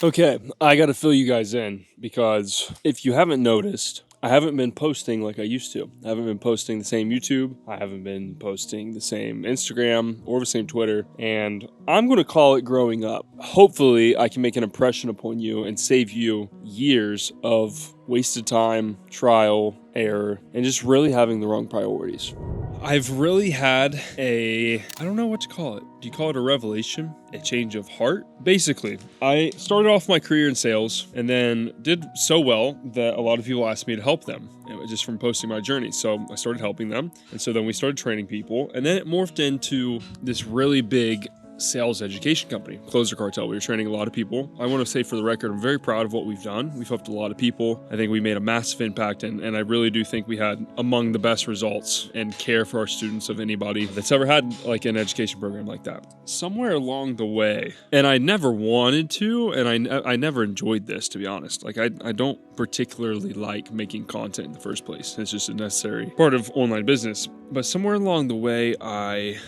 Okay, I got to fill you guys in because if you haven't noticed, I haven't been posting like I used to. I haven't been posting the same YouTube. I haven't been posting the same Instagram or the same Twitter. And I'm going to call it growing up. Hopefully, I can make an impression upon you and save you years of wasted time, trial, error, and just really having the wrong priorities. I've really had I don't know what to call it. Do you call it a revelation? A change of heart? Basically, I started off my career in sales and then did so well that a lot of people asked me to help them just from posting my journey. So I started helping them. And so then we started training people. And then it morphed into this really big sales education company, Closer Cartel. We were training a lot of people. I want to say for the record, I'm very proud of what we've done. We've helped a lot of people. I think we made a massive impact, and I really do think we had among the best results and care for our students of anybody that's ever had like an education program like that. Somewhere along the way, and I never wanted to, and I never enjoyed this, to be honest. Like I don't particularly like making content in the first place. It's just a necessary part of online business. But somewhere along the way, I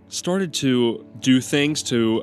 started to do things to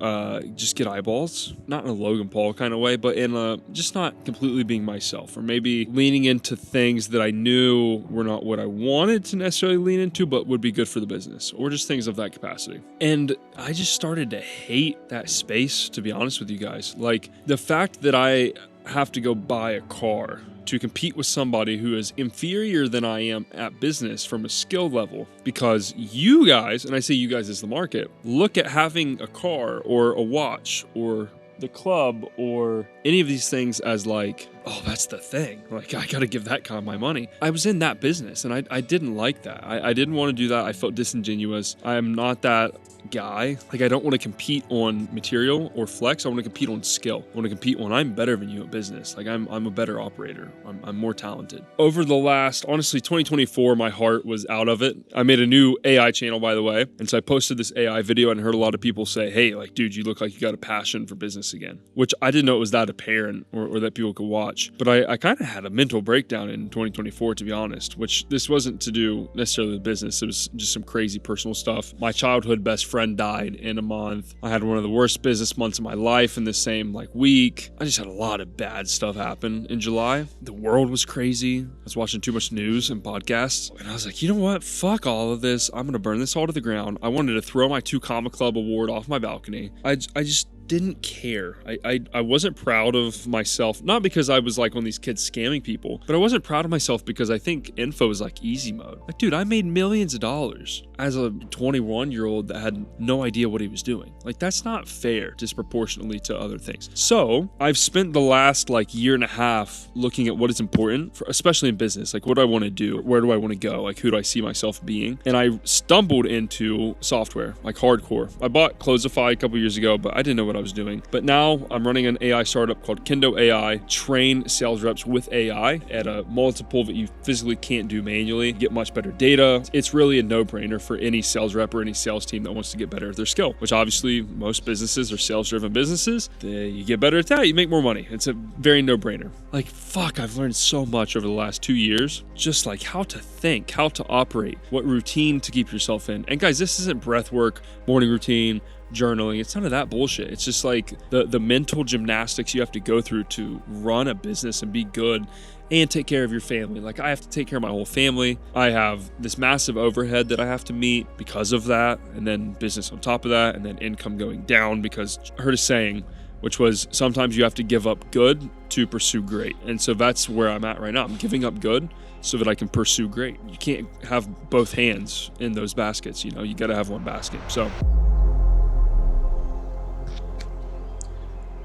just get eyeballs, not in a Logan Paul kind of way, but in a just not completely being myself, or maybe leaning into things that I knew were not what I wanted to necessarily lean into, but would be good for the business, or just things of that capacity. And I just started to hate that space, to be honest with you guys. Like the fact that I have to go buy a car to compete with somebody who is inferior than I am at business from a skill level, because you guys, and I say you guys as the market, look at having a car or a watch or the club or any of these things as like, oh, that's the thing. Like, I got to give that guy my money. I was in that business and I didn't like that. I didn't want to do that. I felt disingenuous. I am not that guy. Like, I don't want to compete on material or flex. I want to compete on skill. I want to compete on I'm better than you at business. Like, I'm a better operator. I'm more talented. Over the last, honestly, 2024, my heart was out of it. I made a new AI channel, by the way. And so I posted this AI video and heard a lot of people say, hey, like, dude, you look like you got a passion for business again, which I didn't know it was that apparent or that people could watch. But I kind of had a mental breakdown in 2024, to be honest, which this wasn't to do necessarily with business. It was just some crazy personal stuff. My childhood best friend died in a month. I had one of the worst business months of my life in the same week. I just had a lot of bad stuff happen in July. The world was crazy. I was watching too much news and podcasts. And I was like, you know what? Fuck all of this. I'm going to burn this all to the ground. I wanted to throw my 2 Comma Club award off my balcony. I just didn't care. I wasn't proud of myself, not because I was like one of these kids scamming people, but I wasn't proud of myself because I think info is like easy mode. Like, dude, I made millions of dollars as a 21-year-old that had no idea what he was doing. Like, that's not fair disproportionately to other things. So I've spent the last year and a half looking at what is important, especially in business. Like, what do I want to do? Where do I want to go? Like, who do I see myself being? And I stumbled into software, like hardcore. I bought Closify a couple years ago, but I didn't know what I was doing. But now I'm running an AI startup called Kendo AI, train sales reps with AI at a multiple that you physically can't do manually, get much better data. It's really a no-brainer for any sales rep or any sales team that wants to get better at their skill, which obviously most businesses are sales-driven businesses. You get better at that, you make more money. It's a very no-brainer. Like, fuck, I've learned so much over the last 2 years, just like how to think, how to operate, what routine to keep yourself in. And guys, this isn't breath work, morning routine, journaling. It's none of that bullshit. It's just like the mental gymnastics you have to go through to run a business and be good and take care of your family. Like, I have to take care of my whole family. I have this massive overhead that I have to meet because of that, and then business on top of that, and then income going down because I heard a saying, which was sometimes you have to give up good to pursue great. And so that's where I'm at right now. I'm giving up good so that I can pursue great. You can't have both hands in those baskets. You got to have one basket. So,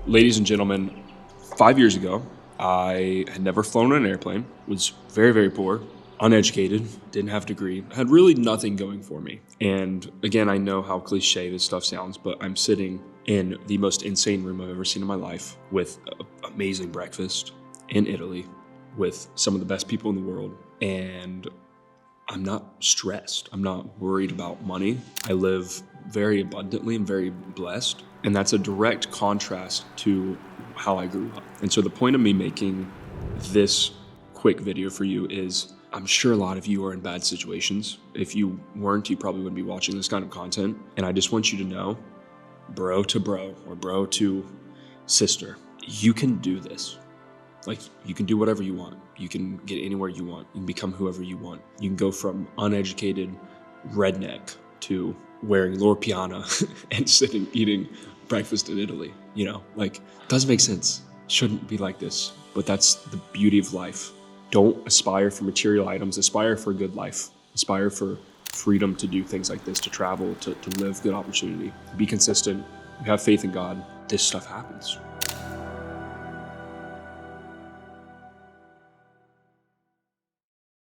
ladies and gentlemen, 5 years ago, I had never flown on an airplane, was very, very poor, uneducated, didn't have a degree, had really nothing going for me. And again, I know how cliche this stuff sounds, but I'm sitting in the most insane room I've ever seen in my life with an amazing breakfast in Italy with some of the best people in the world. And I'm not stressed. I'm not worried about money. I live very abundantly and very blessed. And that's a direct contrast to how I grew up. And so the point of me making this quick video for you is, I'm sure a lot of you are in bad situations. If you weren't, you probably wouldn't be watching this kind of content. And I just want you to know, bro to bro or bro to sister, you can do this. Like, you can do whatever you want. You can get anywhere you want. You can become whoever you want. You can go from uneducated redneck to wearing Loro Piana and sitting eating breakfast in Italy. Like, it doesn't make sense. It shouldn't be like this. But that's the beauty of life. Don't aspire for material items. Aspire for a good life. Aspire for freedom to do things like this, to travel, to live, good opportunity. Be consistent. You have faith in God. This stuff happens.